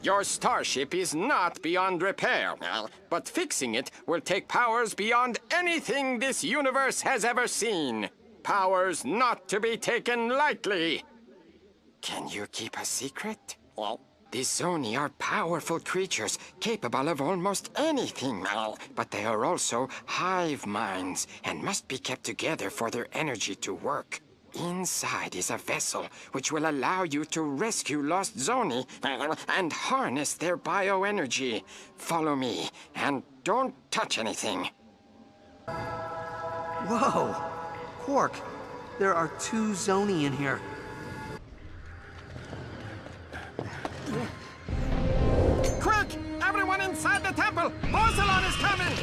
Your starship is not beyond repair, but fixing it will take powers beyond anything this universe has ever seen. Powers not to be taken lightly. Can you keep a secret? Well, these Zoni are powerful creatures, capable of almost anything, but they are also hive minds and must be kept together for their energy to work. Inside is a vessel which will allow you to rescue lost Zoni and harness their bioenergy. Follow me, and don't touch anything. Whoa! Quark, there are 2 Zoni in here. Quick! Everyone inside the temple! Porcelain is coming!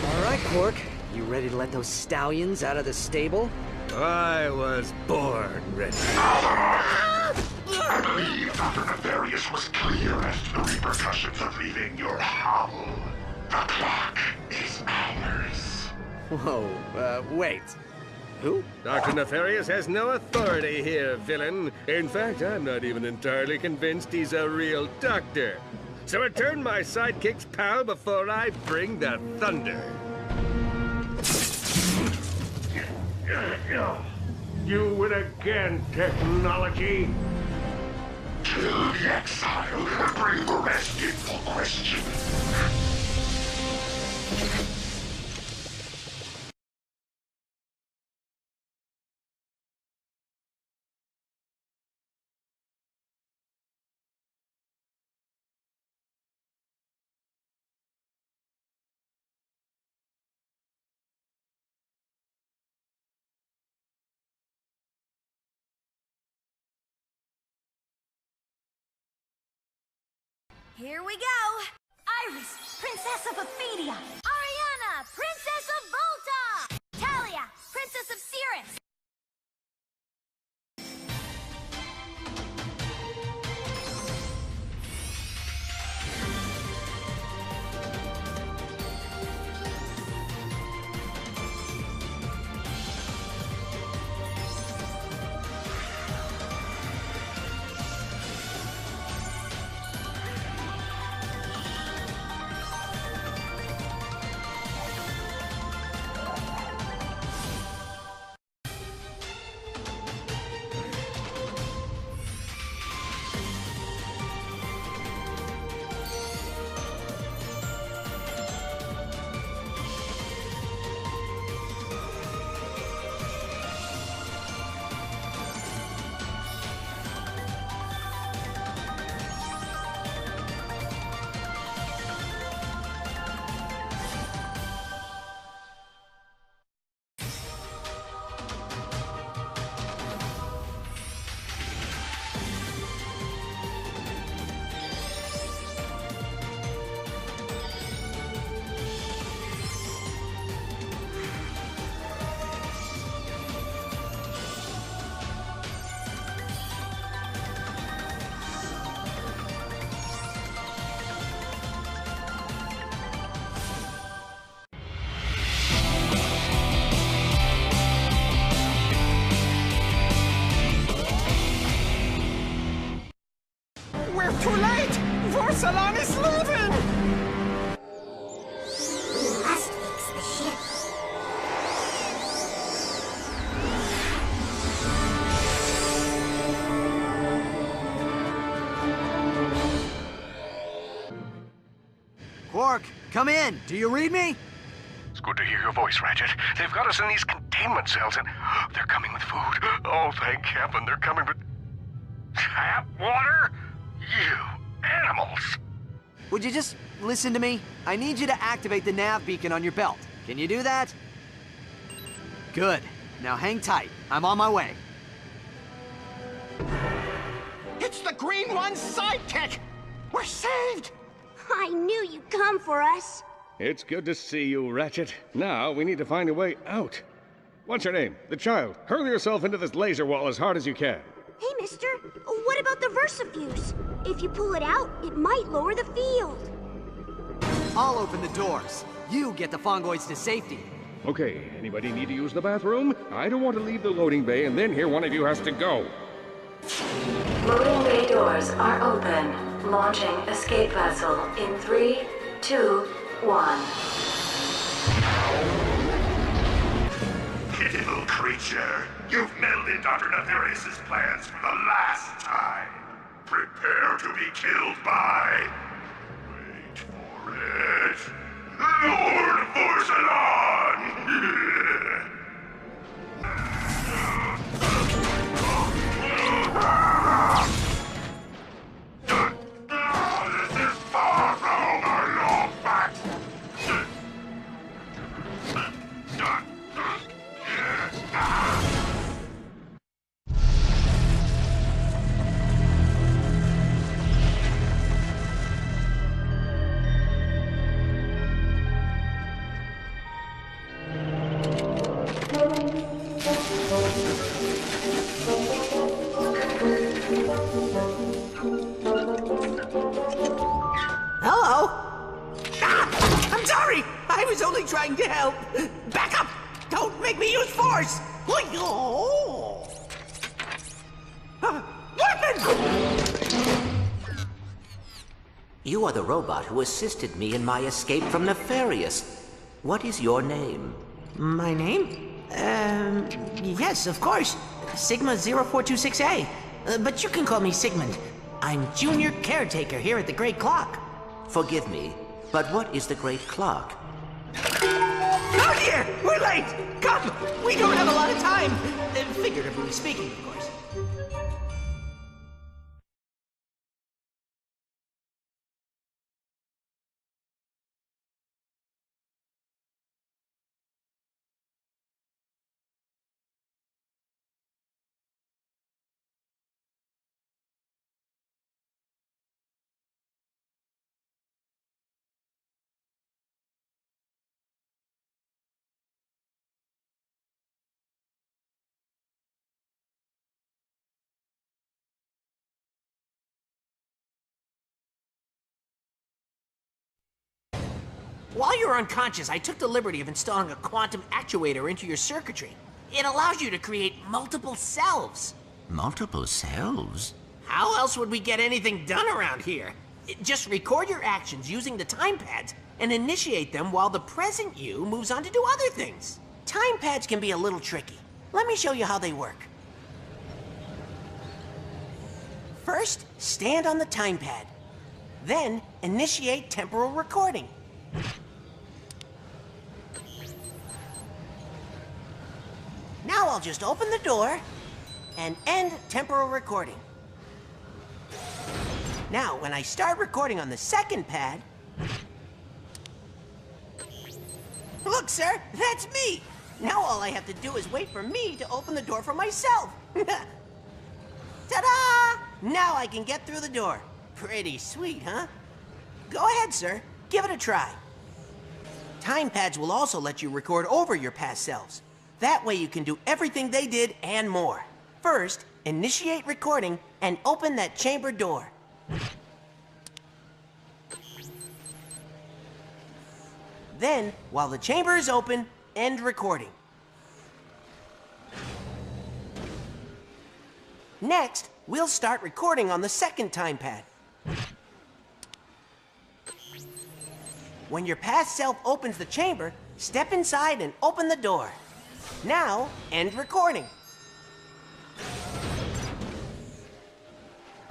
All right, Quark. You ready to let those stallions out of the stable? I was born ready. I believe Dr. Nefarious was clear as to the repercussions of leaving your hovel. The clock is ours. Whoa, wait. Who? Dr. Nefarious has no authority here, villain. In fact, I'm not even entirely convinced he's a real doctor. So return my sidekick's pal before I bring the thunder. You win again, technology. Kill the exile and bring the rest in for question. Here we go! Iris, Princess of Ophidia! Ariana, Princess of Volta! Talia, Princess of Cirrus! Too late! Porcelain is leaving! We must fix the ship. Quark, come in. Do you read me? It's good to hear your voice, Ratchet. They've got us in these containment cells and they're coming with food. Oh, thank heaven, they're coming with tap water? You animals! Would you just listen to me? I need you to activate the nav beacon on your belt. Can you do that? Good. Now hang tight. I'm on my way. It's the Green One's sidekick! We're saved! I knew you'd come for us. It's good to see you, Ratchet. Now we need to find a way out. What's your name? The child. Hurl yourself into this laser wall as hard as you can. Hey, mister, what about the Versafuse? If you pull it out, it might lower the field. I'll open the doors. You get the Fongoids to safety. Okay, anybody need to use the bathroom? I don't want to leave the loading bay and then hear one of you has to go. Loading bay doors are open. Launching escape vessel in 3, 2, 1. Pitiful creature, you've meddled in Dr. Nefarious' plans for the last time. Prepare to be killed by... Wait for it. Lord Forsalon! This is far from over, Lord Bat! Hello? Ah! I'm sorry! I was only trying to help! Back up! Don't make me use force! Weapon! You are the robot who assisted me in my escape from Nefarious. What is your name? My name? Yes, of course. Sigma 0426A. But you can call me Sigmund. I'm junior caretaker here at the Great Clock. Forgive me, but what is the Great Clock? Oh dear! We're late! Come! We don't have a lot of time! Figuratively speaking, of course. While you were unconscious, I took the liberty of installing a quantum actuator into your circuitry. It allows you to create multiple selves. Multiple selves? How else would we get anything done around here? Just record your actions using the time pads and initiate them while the present you moves on to do other things. Time pads can be a little tricky. Let me show you how they work. First, stand on the time pad. Then, initiate temporal recording. Now I'll just open the door and end temporal recording. Now, when I start recording on the second pad... Look, sir, that's me! Now all I have to do is wait for me to open the door for myself. Ta-da! Now I can get through the door. Pretty sweet, huh? Go ahead, sir. Give it a try. Time pads will also let you record over your past selves. That way you can do everything they did and more. First, initiate recording and open that chamber door. Then, while the chamber is open, end recording. Next, we'll start recording on the second time pad. When your past self opens the chamber, step inside and open the door. Now, end recording.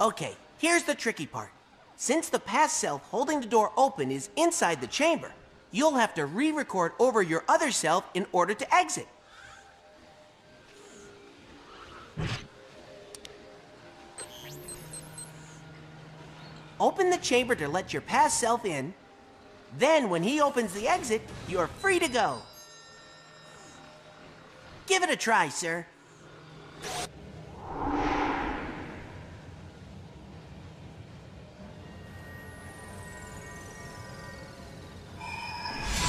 Okay, here's the tricky part. Since the past self holding the door open is inside the chamber, you'll have to re-record over your other self in order to exit. Open the chamber to let your past self in. Then, when he opens the exit, you're free to go. Give it a try, sir.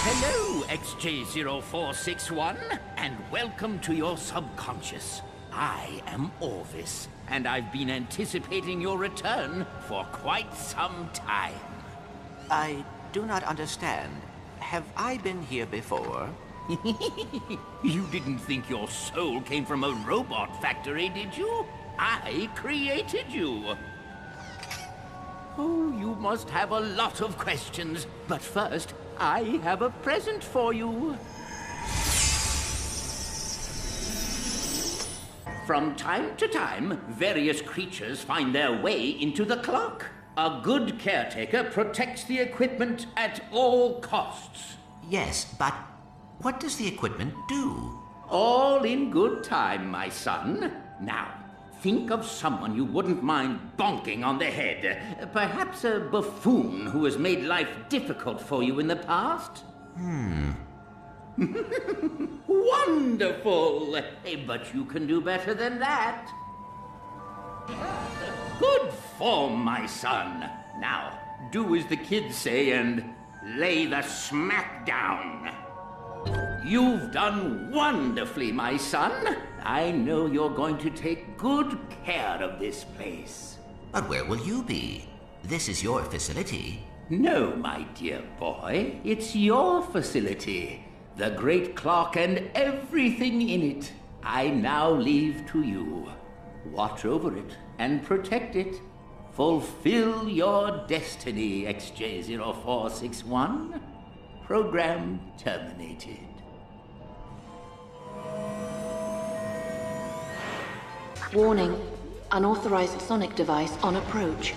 Hello, XJ0461, and welcome to your subconscious. I am Orvis, and I've been anticipating your return for quite some time. I do not understand. Have I been here before? You didn't think your soul came from a robot factory, did you? I created you. Oh, you must have a lot of questions. But first, I have a present for you. From time to time, various creatures find their way into the clock. A good caretaker protects the equipment at all costs. Yes, but what does the equipment do? All in good time, my son. Now, think of someone you wouldn't mind bonking on the head. Perhaps a buffoon who has made life difficult for you in the past? Wonderful! But you can do better than that. Good form, my son. Now, do as the kids say and lay the smack down. You've done wonderfully, my son. I know you're going to take good care of this place. But where will you be? This is your facility. No, my dear boy. It's your facility. The great clock and everything in it, I now leave to you. Watch over it and protect it. Fulfill your destiny, XJ0461. Program terminated. Warning. Unauthorized sonic device on approach.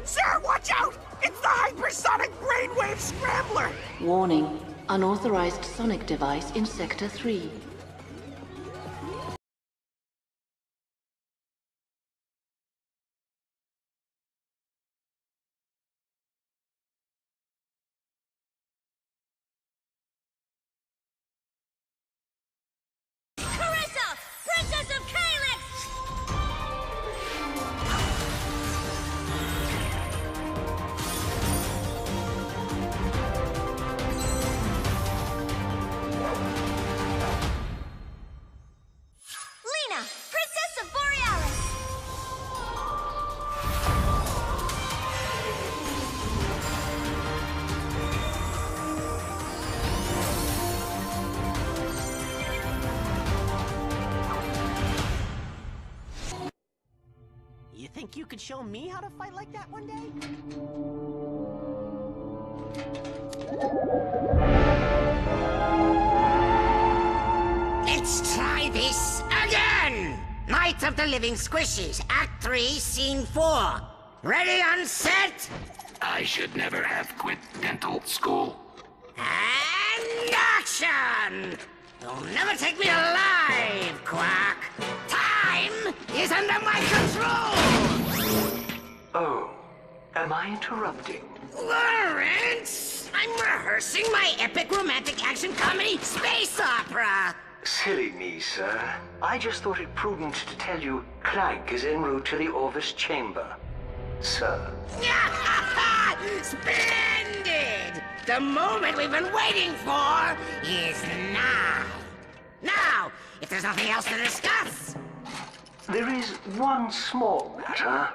Sir, watch out! It's the hypersonic brainwave scrambler! Warning. Unauthorized sonic device in Sector 3. You think you could show me how to fight like that one day? Let's try this again! Night of the Living Squishies, Act 3, Scene 4. Ready on set? I should never have quit dental school. And action! You'll never take me alive, Quack! Time is under my control! Oh, am I interrupting? Lawrence! I'm rehearsing my epic romantic action comedy space opera! Silly me, sir. I just thought it prudent to tell you Clank is en route to the Orvis chamber. Sir. Splendid! The moment we've been waiting for is now! Now, if there's nothing else to discuss! There is one small matter.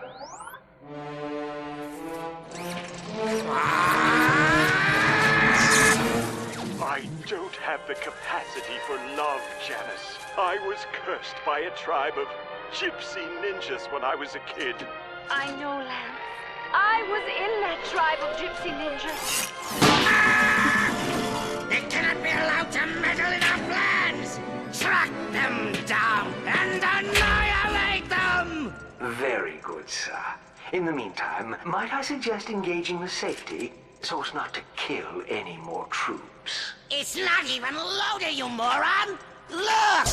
I don't have the capacity for love, Janice. I was cursed by a tribe of gypsy ninjas when I was a kid. I know, Lance. I was in that tribe of gypsy ninjas. They cannot be allowed to meddle in our plans! Track them down and annihilate them! Very good, sir. In the meantime, might I suggest engaging the safety so as not to kill any more troops? It's not even loaded, you moron! Look!